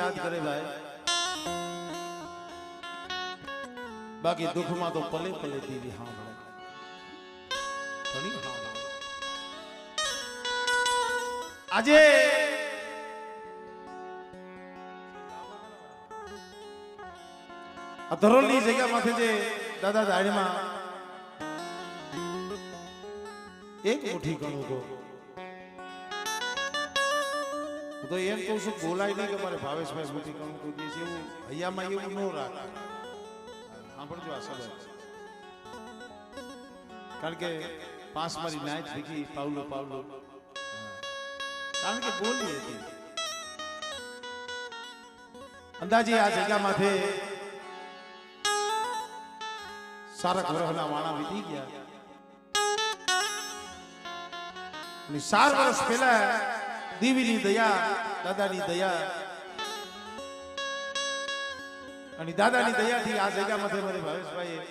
याद करे भाई, बाकी दुख में तो पले पले दीदी हाँ भाई આજે આ ધરોલની જગ્યામાંથી જે દાદા દાડીમાં એક મુઠ્ઠી કણું તો હું તો એમ કહું છું બોલાય નહીં કે મારે ભાવેશભાઈ મુઠ્ઠી કણું કહી દે છે એવું હૈયામાં એવું ન રાખ સાંભળજો આ સવાલ કારણ કે પાંચ મારી નાચ ભીગી પાવલો પાવલો કારણ કે બોલી હતી અંદાજે આ જગ્યામાંથી સારા ગ્રહના વાણા વીતી ગયા અને 4 વર્ષ પહેલા દેવીની દયા દાદાની દયા અને દાદાની દયાથી આ જગ્યામાંથી મારે ભાવેશભાઈએ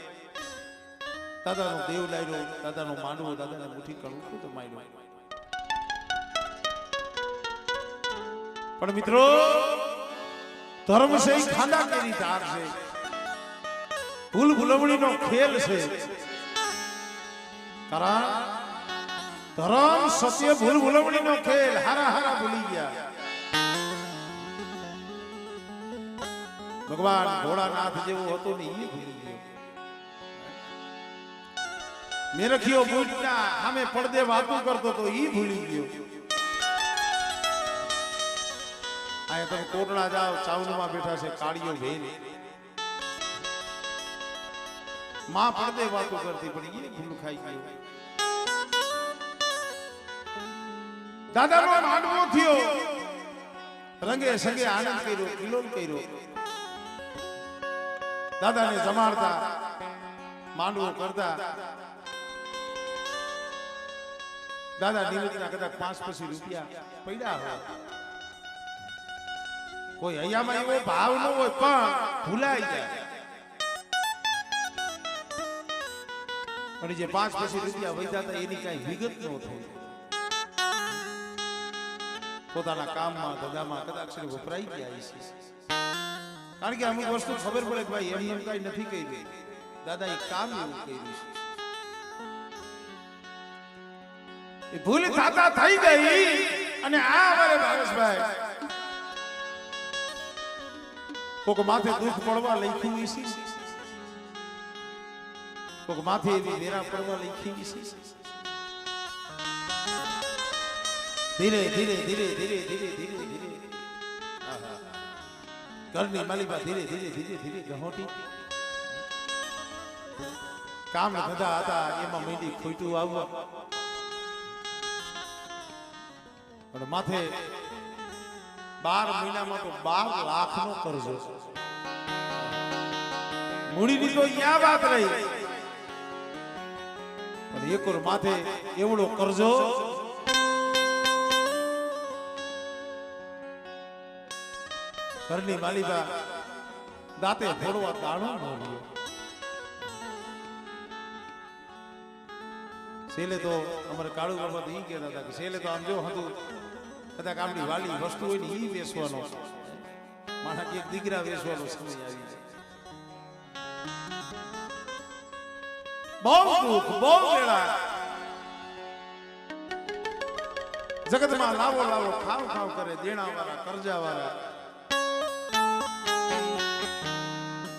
દાદાનો દેવ લાવ્યો દાદાનો માંડવો દાદાને મુઠ્ઠી કણું તો માર્યો પણ મિત્રો ધર્મ છે ખાંડા કેરી ધાર છે ભૂલ ભૂલવણીનો ખેલ છે કારણ ધર્મ સત્ય ભૂલ ભૂલવણીનો ખેલ હારા હારા ભૂલી ગયા ભગવાન ભોળાનાથ જેવો હતો ને એ ભૂલી ગયો મેરખીઓ બૂટના સામે પડદે વાતો કરતો તો એ ભૂલી ગયો આ તમે કોટડા જાઓ ચાવનમાં બેઠા છે કાળીઓ ભેલ માં પડદે વાતો કરતી પણ એ ભૂલ ખાઈ ગયો દાદાનો માંડવો થયો રંગે સંગે આનંદ કર્યો કિલોલ કર્યો દાદાને જમાડતા માંડવો કરતા દાદા નિમિત્તના કદાચ 5 પછી રૂપિયા પડ્યા હોય કોઈ હૈયામાં એવો ભાવ ન હોય પણ ભૂલાઈ જાય અને જે 5 પછી રૂપિયા વધ્યા હતા એની કઈ વિગત ન થઈ પોતાના કામમાં ધંધામાં કદાચ વપરાઈ ગયા છે કારણ કે અમુક વસ્તુ ખબર પડે કે ભાઈ એમને કઈ નથી કહી દાદા એ કામ એવું કર્યું છે ભૂલ થતા થઈ ગઈ અને આ અમારે ભાવેશભાઈ કોક માથે દુઃખ પડવા લખ્યું છે કોક માથે એવી વેરા પડવા લખી છે ધીરે ધીરે ધીરે ધીરે ધીરે ધીરે ધીરે ઘરની માલિકા ધીરે ધીરે ધીરે ધીરે ગહોટી કામ ધંધા હતા એમાં મીંડી ખોટું આવવા અને માથે 12 મહિનામાં તો 12 લાખનો કરજો મૂડીની તો યા વાત રહી પણ એક ઓર માથે એવડો કરજો ઘરની માલિકા દાંતે ફોડવા દાણો ન લ્યો છેલ્લે તો અમારે કાળુ બાબા તો ઈ કહેતા હતા કે છેલ્લે તો આમ જો હતું કદાચ આપણી વાલી વસ્તુ હોય ને ઈ વેચવાનો મારા એક દીકરા વેચવાનો સમય આવી બહુ દુઃખ બહુ વેળા જગતમાં લાવો લાવો ખાવ ખાવ કરે દેણા વાળા કરજા વાળા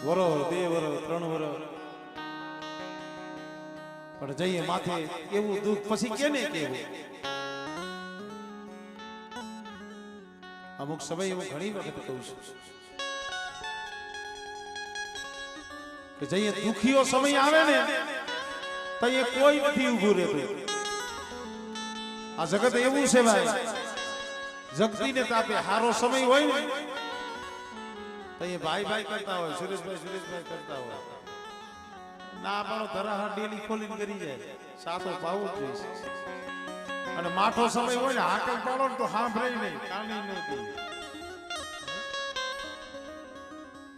વરો 2 વરો 3 વરો પણ જઈએ માથે એવું દુઃખ પછી કેને કેવું અમુક સમય હું ઘણી વખત કહું છું કે જઈએ દુખીઓ સમય આવે ને તો એ કોઈ નથી ઊભું રહેતું આ જગત એવું છે ભાઈ જગતીને તાપે હારો સમય હોય ને તો એ ભાઈ ભાઈ કરતા હોય સુરેશભાઈ કરતા હોય ના આપણો ધરાહા ડેલી ખોલીને કરી જાય સાતો પાવો જ જોઈશે અને માઠો સમય હોય ને હાકલ પાડો ને તો સાંભળે નહીં કાની નહીં કહી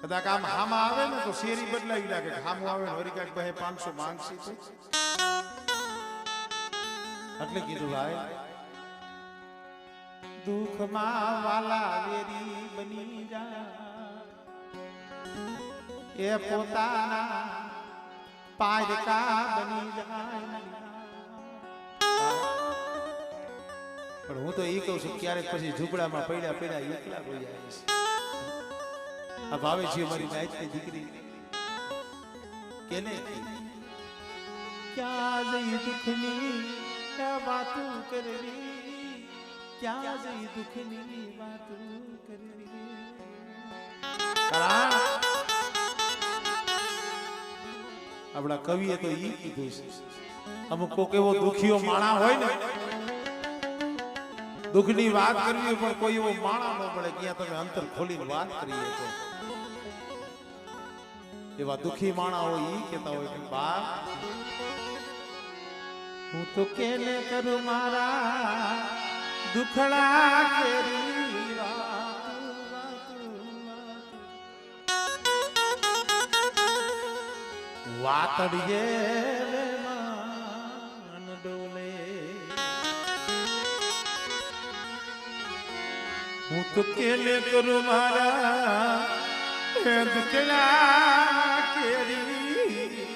કદાચ આમ હામાં આવે ને તો શેરી બદલાવી લાગે હામું આવે ને વળી કાંઈક 500 માંગશી તો એટલે કીધું ભાઈ દુઃખમાં વાલા વેરી બની જાય એ પોતાના પારકા બની જાય પણ હું તો એ કહું છું ક્યારેક પછી ઝૂંપડામાં પડ્યા પડ્યા એકલા હોઈ જાય આ ભાવે છે મારી નાઈટની દીકરી કેને ક્યાં જઈ દુઃખની વાતો કરવી ક્યાં જઈ દુઃખની વાતો કરવી આપણા કવિએ તો ઈ કીધું છે અમુક કોક એવો દુખીઓ માણા હોય ને દુઃખની વાત કરવી પણ કોઈ એવો માણા ન મળે ક્યાં તમે અંતર ખોલીને વાત કરીએ તો એવા દુખી માણા હોય ઈ કહેતા હોય કે બા હું તો કેને કરું મારા દુખડા કેરી વાતડીએ માન ડોલે હું તો કેને કરું મારા દુખડા કેરી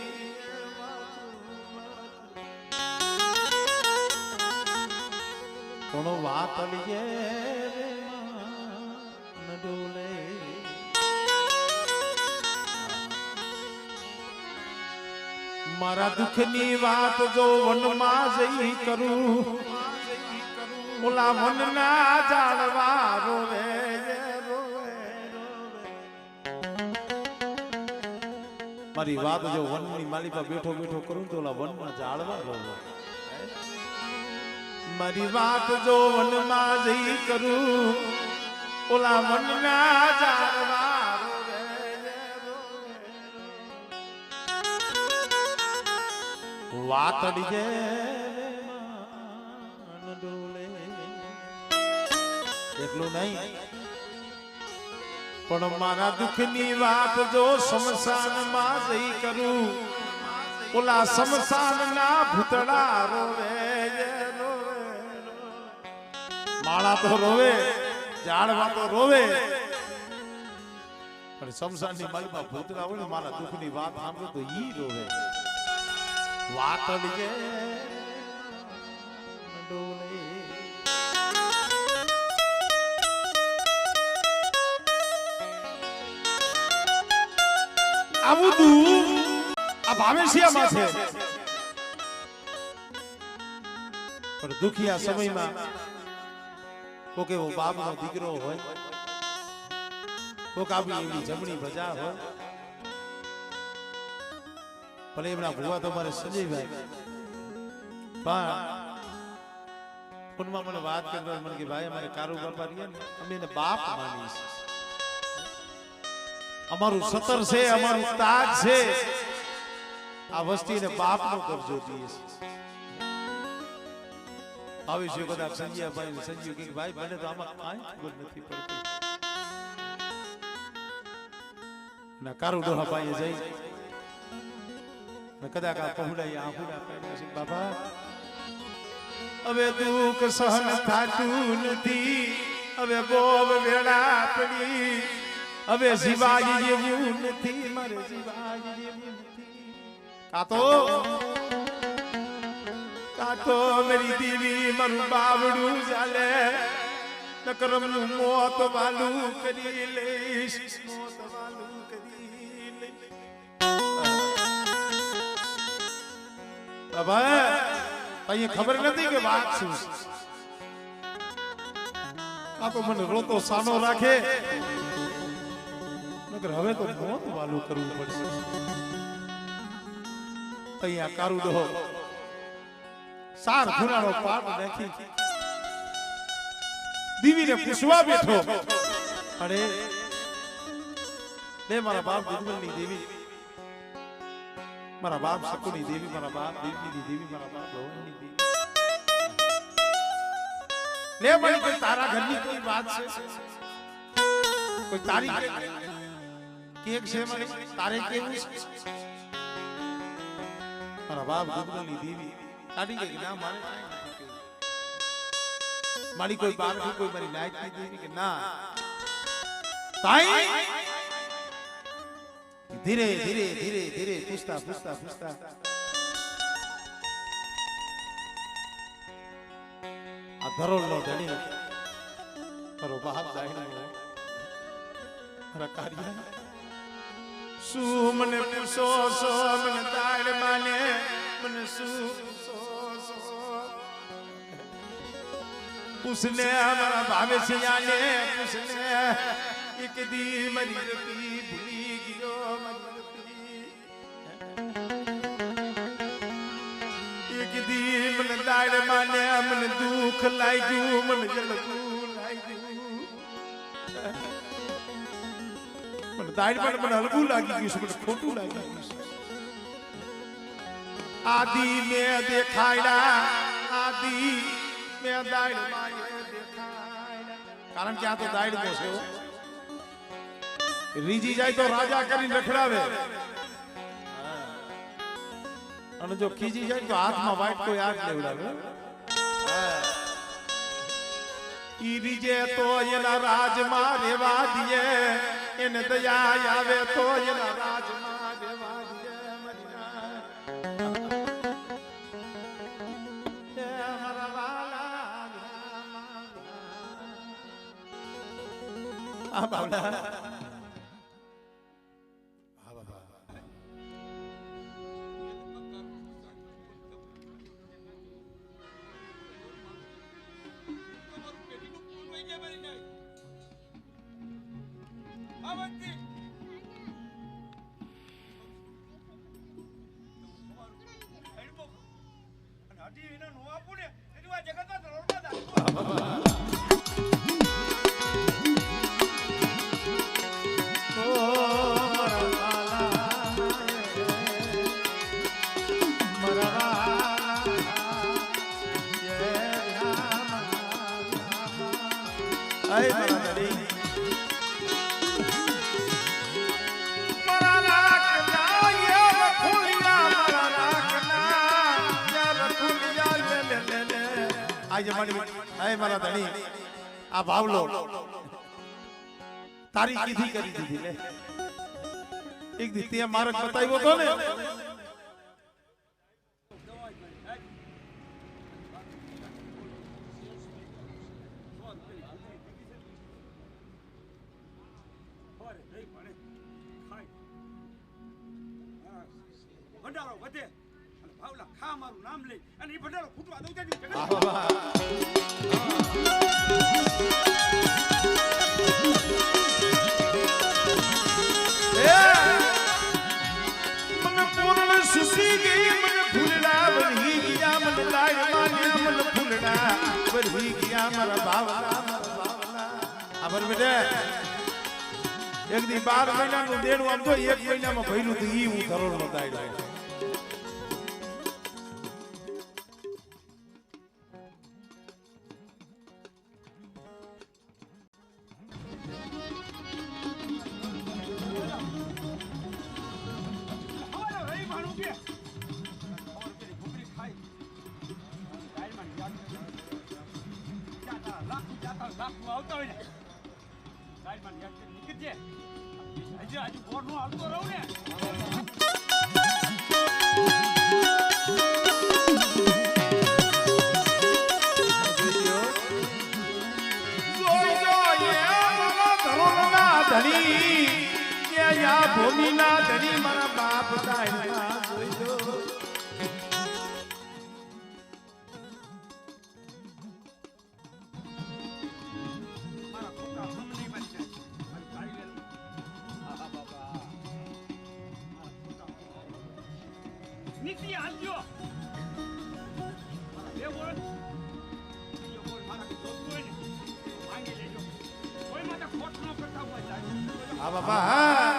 કોણ વાતડીએ માન ડોલે મારા દુઃખની વાત જો વનમાં જઈ કરું ઓલા વનના ઝાડવા રોવે મારી વાત જો વનની માલિકા બેઠો બેઠો કરું તો ઓલા વનના ઝાડવા રોવે મારી વાત જો વનમાં જઈ કરું ઓલા વનના ઝાડવા વાતડી જે ડોલે એટલું નહીં પણ મારા દુઃખની વાત જો શમશાનમાં જઈ કરું ઓલા શમશાનના ભૂતડા રોવે માળા તો રોવે ઝાડવા તો રોવે પણ શમશાનની માળીમાં ભૂતડા હોય ને મારા દુઃખની વાત સાંભળો તો ઈ રોવે વાતડીએ ડોલે આવું દુઃખ આ ભાવેશિયામાં છે પણ દુખિયા સમયમાં કોક એવો બાપનો દીકરો હોય કોક આવી એવી જમણી બજા હોય ભલે એમના ભુવા તો મારે સંજયભાઈ પણ ફોનમાં મને વાત કરતા મને કે ભાઈ અમારે કારોબાર ને અમે એને બાપ માની છે અમારું સતર છે અમારું તાજ છે આ વસ્તીને બાપનો કબજો દઈએ છે આવી છે કદાચ સંજયભાઈ સંજીવ કે ભાઈ મને તો આમાં કાંઈ ખબર નથી પડતી ના કારુ ડોહા ભાઈએ જઈ કદાચ આ પહોળાઈ આહુડા પહેર્યા છે બાબા હવે દુઃખ સહન થાતું નથી હવે બોવ વેળા પડી હવે જીવાજી જેવું નથી મારે જીવાજી જેવું નથી કાતો મેરી દીવી મારું બાવડું ચાલે નકરમનું મોત વાલું કરી લઈશ મોત વાલું કરી લઈશ બાબા તને ખબર નથી કે વાત શું આ તો મને રોતો સાનો રાખે નકર હવે તો મોત વાલું કરવું પડશે અહીંયા કારુ ડોહો સાર ગુનાનો પાપ નાખી દીવીને પૂછવા બેઠો અરે લે મારા બાપ ગુજમલની દેવી મારા બાપ શકુની દેવી મારા બાપ દેવની દેવી મારા બાપ ભવનની દેવી લે મને કોઈ તારા ઘરની કોઈ વાત છે કોઈ તારી કેક છે મને તારે કેવું છે મારા બાપ ગુજમલની દેવી તારી કે ના મારે મારી કોઈ બાપ કોઈ મારી નાઈટની દેવી કે ના તાઈ ધીરે ધીરે ધીરે ધીરે પૂછતા પૂછતા પૂછતા આ ધરોલ નો ધણી મારો બાપ દાયણો મારા કાર્ય શું મને પૂછો છો મને દાડ માને મને શું પૂછો છો પૂછને મારા ભાવે છે આને પૂછને એક દી મરી રતી ભૂલી ગયો મરી એક દી મને દાડ માને મને દુઃખ લાગ્યું મને જલવું લાગ્યું મને દાડ પર મને હલવું લાગી ગયું મને ખોટું લાગી ગયું આદિ મે દેખાયડા આદિ મે દાડ માએ દેખાયડા કારણ કે આ તો દાડ નો છે રીજી જાય તો રાજા કરીને રખડાવે અને જો ખીજી જાય તો હાથમાં વાઈટ કોઈ આગ લેવડાવે ઈ રીજે તો એના રાજમાં રેવા દે એને દયા આવે તો એના રાજમાં રેવા દે આ બાવડા મારા ધણી આ ભાવલો તારી કીધી કરી દીધી લે એક દી તે માર્ગ બતાવ્યો તો ને ભંડારો વધે ભાવલા ખા મારું નામ લે અને એ ભંડારો ફૂટવા દઉં છે મને પૂર્ણ સુસી ગઈ મને ફૂલડા વળી ગયા મને લાય માન્યા મને ફૂલડા વળી ગયા મારા ભાવલા આબર બેટે એક દી 12 મહિનાનું દેણું આમ તો એક મહિનામાં ભર્યું તો ઈ હું ધરોળ નો દાયડો આવતા હોય ને સાઈડમાં યાદ કરી નીકળજે હજી આજુ બોર નો હાલતો રહું ને ધણી કે યા ભૂમિના ધણી મારા બાપ દાયના જોઈજો નીતિ હાલજો બે બોલ બીજો બોલ મારા કે જોતું હોય ને માંગી લેજો કોઈ માટે ખોટ ન કરતા હોય જાય હા બાપા હા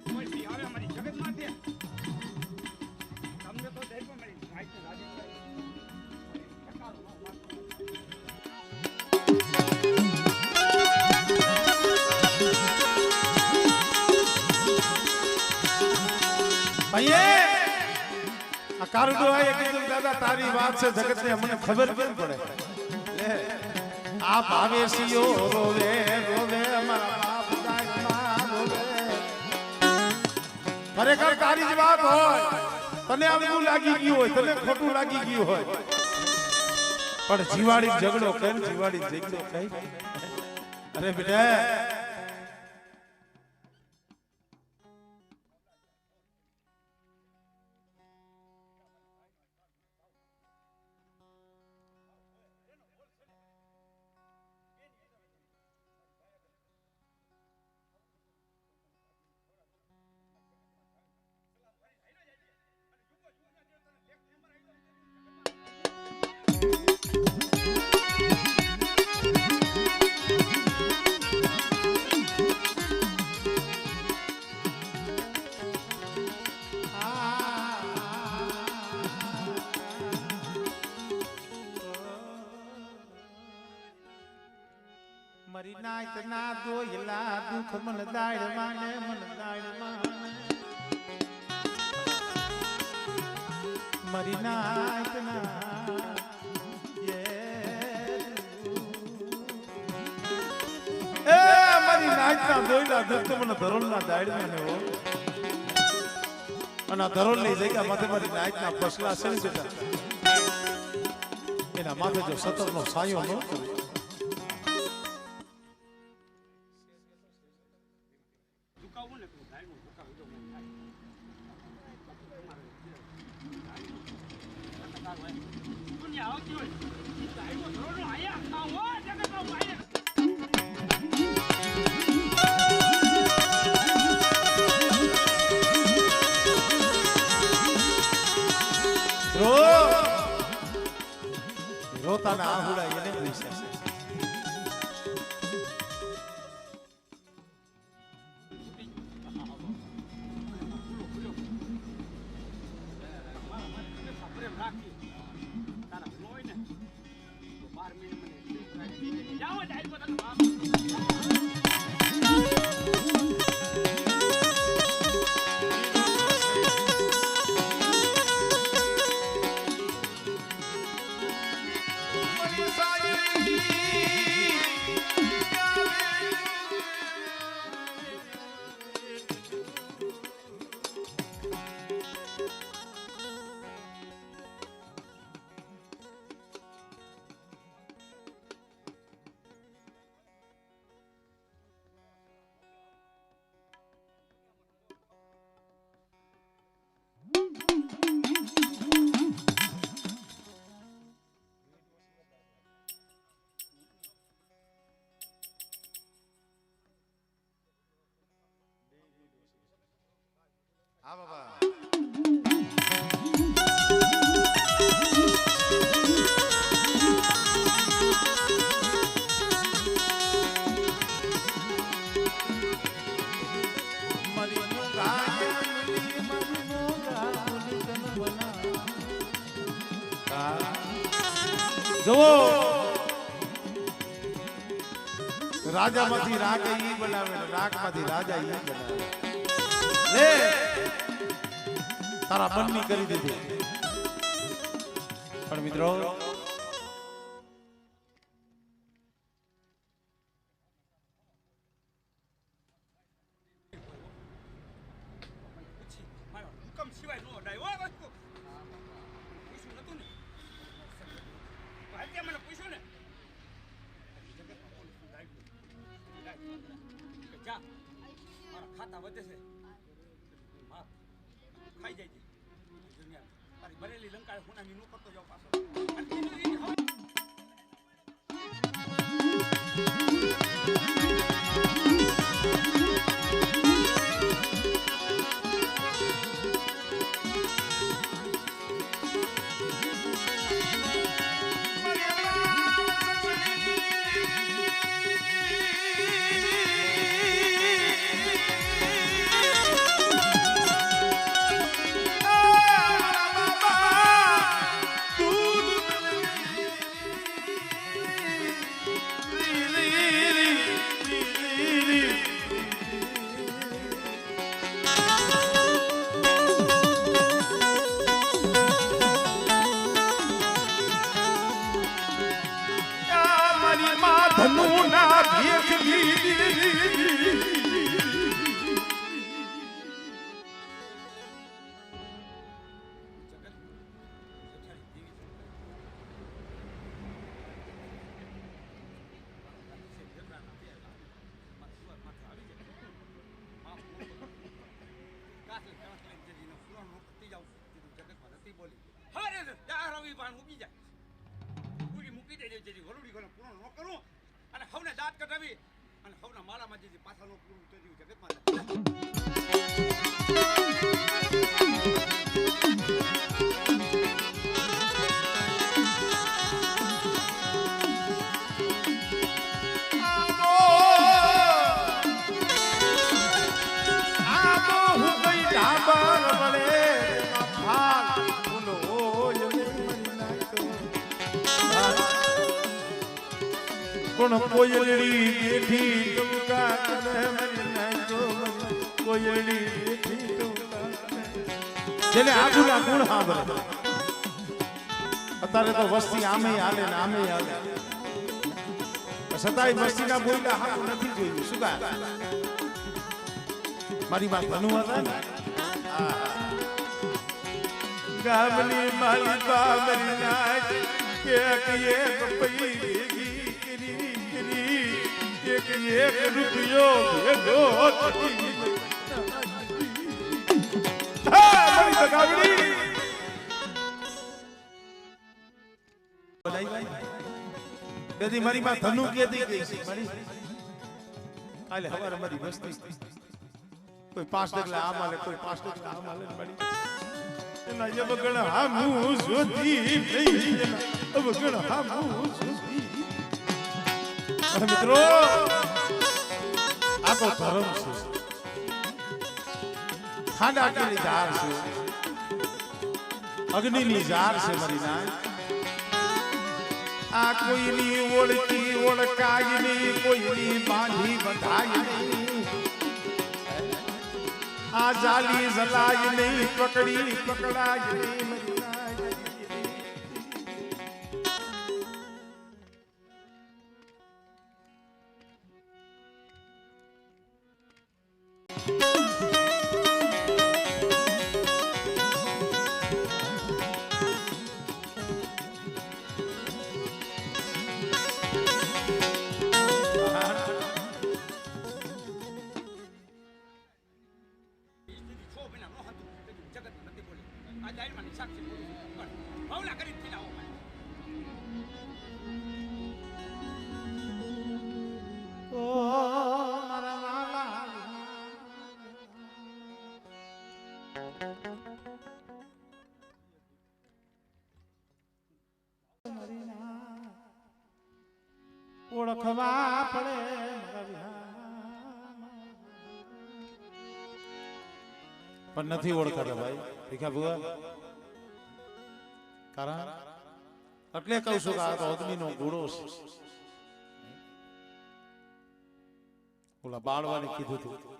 કોઈ બી આવે અમારી જગત માંથી તમને તો દેખો મારી માહિતી રાજી આ કારુડો આએ કીધું દાદા તારી વાત છે જગત ને મને ખબર કેમ પડે લે આ ભાવેશીઓ રોવે રોવે મારા બાપ દાઈમાં બોલે. ખરેખર તારી જ વાત હોય, તને આવું લાગી ગયું હોય, તને ખોટું લાગી ગયું હોય, પણ જીવાડી ઝઘડો કેમ, જીવાડી ઝઘડો કઈ. અરે બેટા મરી નાય ના દોયલા દુખ મન દાડ માને, મન દાડ માને. મરી નાય ના એ મરી નાય ના દોયલા દુખ મન ધરોલ ના દાડ માને હો. અને ધરોલ ની જગ્યા માથે મારી નાય ના પસલા છે ને બેટા, એના માથે જો સતર નો સાયો ન કરે. ઝુકાવવું ને તું ધાર્યું ઝુકાવી દો મને થાય. દુનિયા આવતી હોય ધાર્યું ધોરણો આયા ખાવ હો જગતમાં ભાઈ. રોતાના આહુડા એને પૈસા છે. હા બાબા જુઓ રાજામાંથી રાગ ઈ બનાવે, રાગમાંથી રાજા ઈ બનાવે. લે તારા મનની કરી દીધી. પણ મિત્રો હુકમ સિવાય નો ડાય હો વસ્તુ પૂછ્યું નતું ને ભાઈ મને પૂછ્યું ને જા મારા ખાતા વધે છે ખાઈ જાય દુનિયા તારી બરેલી લંકા હુનામી નો કરતો જાવ પાછો. માળામાં જે પાછળનું પૂરું કર્યું જગતમાં કોયલડી બેઠી ટુકા કરે મરી નાખો કોયલડી બેઠી ટુકા જેને આગુના ગુણ સાંભળે અત્યારે તો વસ્તી આમે હાલે ને આમે હાલે છતાંય વસ્તીના બોલ્યા હારું નથી જોયું શું કા મારી વાત ધનુ હતા ને ગામની મારી બાબરી નાખ કે પઈ એક રૂપિયો ભેગો મારી માં ધનુ કેતી ગઈ છે મારી વસ્તી કોઈ 5 ડગલા આ માલે કોઈ 5 ડગલા આ માલે મારી એના એ બગણ હામું જોતી નહીં એના બગણ હામું જોતી મિત્રો આ તો ધર્મ છે ખાડા કેલી ધાર છે અગ્નિની ઝાર છે મારી ના આ કોઈની ઓળખી ઓળખાય નહીં કોઈની બાંધી બંધાય નહીં આ જાલી જલાય નહીં પકડી પકડાય નહીં ઓળખવા પડે પણ નથી ઓળખાતા ભાઈ ભીખા ભુવા કારણ એટલે કહું છું કે આ તો અગ્નિનો ગુણો છે ઓલા બાળવાને કીધું હતું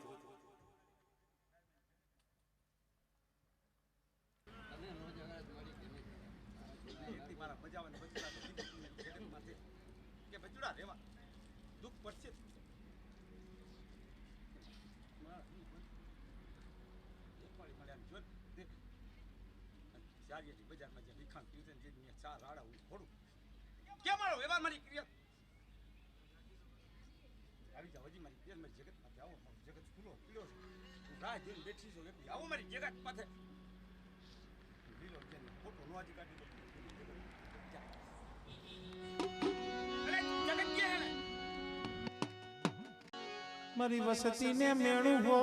મારી વસતી ને મેણું હો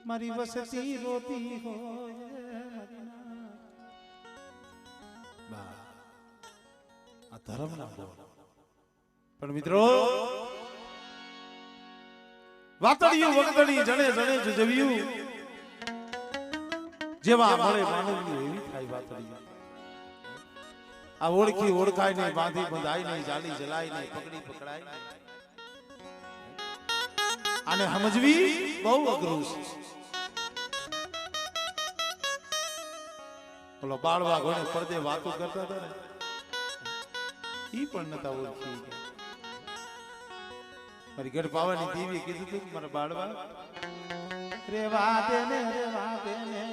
મારી વસતી રોતી હોય આ ધર્મ ના બોલ પણ મિત્રો વાતડિયું વગદડી જણે જણે જજવ્યું જેવા મળે માનવી એવી થાય વાતડિયું આ ઓળખી ઓળખાય નહીં બાંધી બંધાય નહીં જાલી જલાય નહીં પકડી પકડાય નહીં આને સમજવી બહુ અઘરું છે બોલો બાળવા ઘોડે પડદે વાતો કરતા હતા ને ઈ પણ નતા ઓળખી મારી ઘર પાવાની દેવી કીધું તું કે મારા બાળવા રેવા દે ને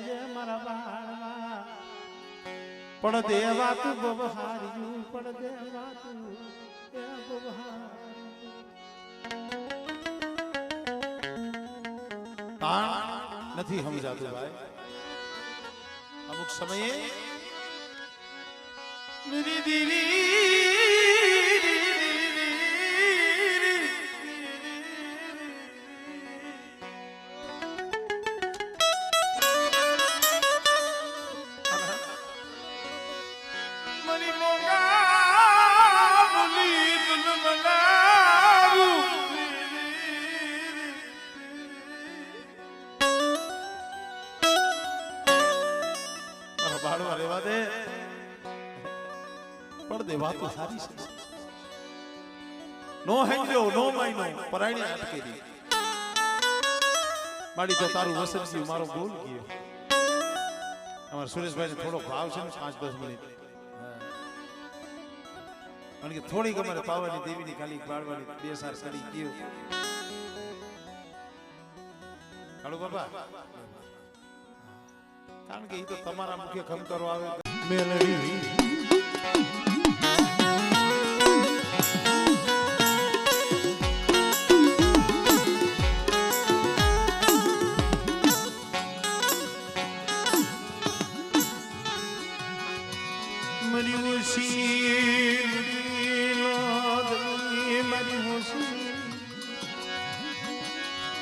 જે મારા બાળવા પણ દેવા તું બબહાર્યું પણ દેવા તું એ બબહાર તાણ નથી સમજાતું ભાઈ અમુક સમયે मेरी दीदी मनी मोगा बोली तुम मनाऊ बाड़वा रेवा दे पर देवा तो सारी से नो हेंजो नो माइनो परायणे अटके दी माड़ी तो तारू वसन सी मारो बोल गयो हमार सुरेश भाई ने थोड़ो भाव છે ને 5-10 મિનિટ અને કે થોડી ગમરે પાવાની દેવીની ખાલી બાળવાની બે સાર કરી ગયો કાળુ બાબા કારણ કે ઈ તો તમારા મુખે ખમ કરો આવે Meldi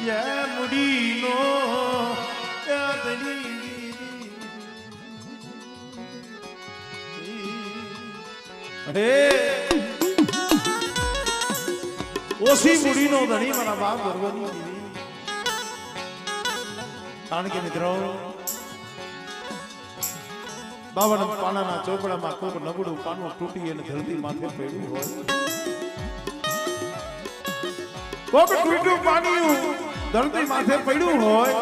Ya mudino ya dani અરે ઓસી મુડીનો ધણી મારા બાપ ભરવાની દેવી કારણ કે મિત્રો બાવન પાનાના ચોપડામાં કોક નબળું પાનું તૂટી અને ધરતી માથે પડ્યું હોય કોક તૂટ્યું પાણી ધરતી માથે પડ્યું હોય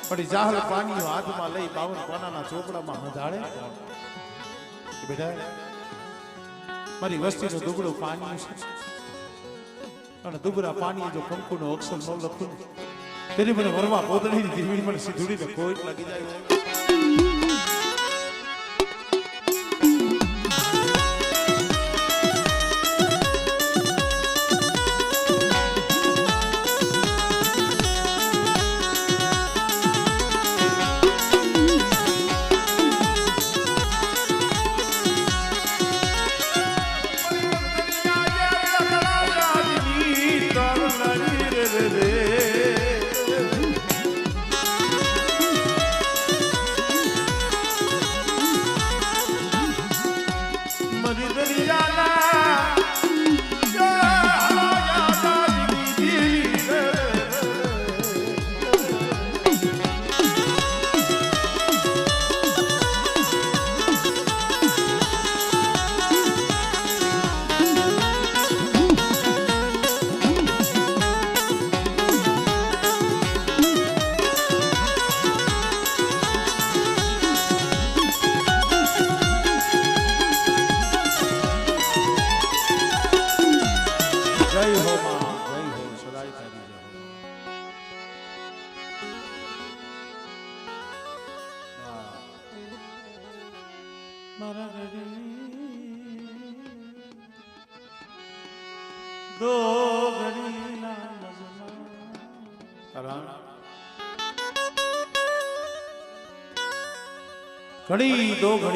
પડી જાહલ પાણી હાથમાં લઈ 52 પાનાના ચોપડામાં હજાળે બેટા મારી વસ્તીનું દુબળું પાણી છે અને દુબળા પાણી જો કંકુનો અક્ષર ન લખું તેની મને વરવા પોતળી દીવી મને સીધુડીને કોઈ લાગી જાય दो घड़ी ना घड़ी दो घड़ी